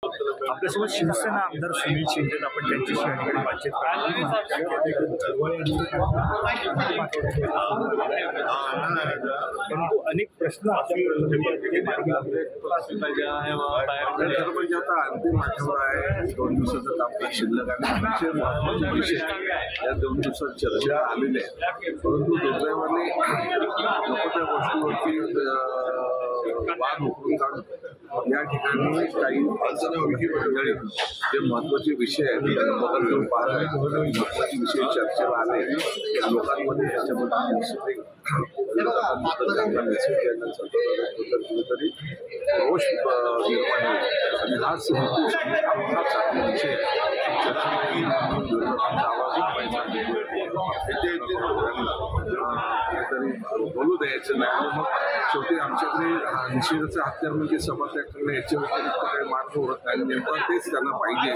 आपल्यासोबत शिवसेना आमदार सुनील शिंदे आपण त्यांच्याशी अलीकडे बातचीत परंतु अनेक प्रश्न आता अंतिम आठवडा आहे, 2 दिवसाचं तापमान शिल्लक आहे. महत्वाचे विषय या 2 दिवसात चर्चा आलेले आहे, परंतु दुर्दैवाने नको त्या गोष्टीवरती वाद उकरून काढून या ठिकाणी काही मंडळी जे महत्वाचे विषय आहेत बदल घेऊन पाहत आहेत, महत्वाचे विषय चर्चेला आले लोकांमध्ये याच्याबद्दल कुठेतरी रोष निर्माण होईल आणि हाच विषय तरी बोलू द्यायचं नाही. आणि मग शेवटी आमच्याकडे निषेधाचं हत्यार म्हणजे सभात्याग करणं, याच्या व्यतिरिक्त काही मार्ग होत नाही. नेमकं तेच त्यांना पाहिजे.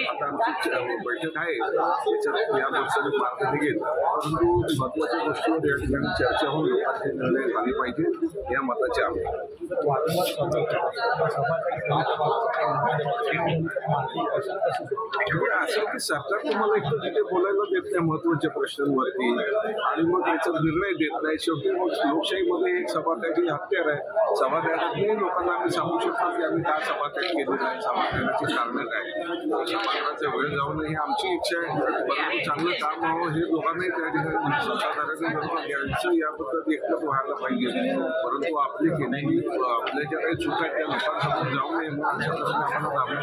आता आमची बैठक आहे, याच्यात या वर्षाने मार्ग निघेल, परंतु महत्त्वाच्या गोष्टीवर या ठिकाणी चर्चा होऊन लोकांचे निर्णय झाले पाहिजे या मताचे आम्ही. असं की सरकार तुम्हाला एक तर तिथे बोलायला देत नाही महत्वाच्या प्रश्नांवरती आणि मग त्याचा निर्णय देत नाही. शेवटी मग लोकशाहीमध्ये एक सभात्याग ही हत्यार आहे. सभात्यागातही लोकांना आम्ही सांगू शकतो की आम्ही का सभात्याग केलेला आहे, सभात्यागाची कारणं काय. सभागृहाचा वेळ जाऊ नये ही आमची इच्छा आहे, परंतु चांगलं काम व्हावं हे लोकांनाही त्या ठिकाणी सत्ताधाऱ्यांनी बरोबर घ्यायचं याबद्दल एकमत व्हायला पाहिजे. परंतु आपली केलेली आपल्या ज्या काही चुका आहेत त्या लोकांसमोर जाऊ नये म्हणून अशा प्रकारे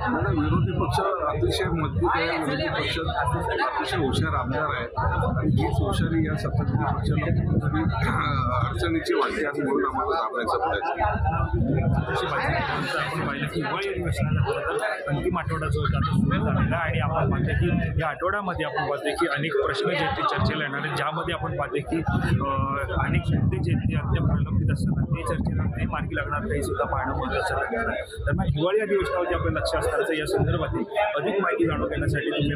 आम्हाला विरोधी पक्ष अतिशय मजबूत आहे. विरोधी पक्ष अतिशय हुशार आमदार आहे आणि हीच हुशारी या सत्ताधारी पक्षाला अडचणीची वाटते आणि म्हणून आम्हाला दाबायचा प्रयत्न. आपण पाहिलं की हिवाळी अधिवेशनाला अंतिम आठवडा जो आता सुरू झालेला आणि आपण पाहतो की या आठवड्यामध्ये आपण पाहतो की अनेक प्रश्न जे आहेत ते चर्चेला येणार आहेत, ज्यामध्ये आपण पाहतो की अनेक मुद्दे जे आहेत ते अद्याप प्रलंबित असतात ते चर्चेला नाही मार्गी लागणार काही सुद्धा पाहणं महत्त्वाचं लागणार आहे. दरम्यान हिवाळी अधिवेशनावरती आपलं लक्ष असतानाचं या संदर्भातील अधिक माहिती जाणून घेण्यासाठी तुम्ही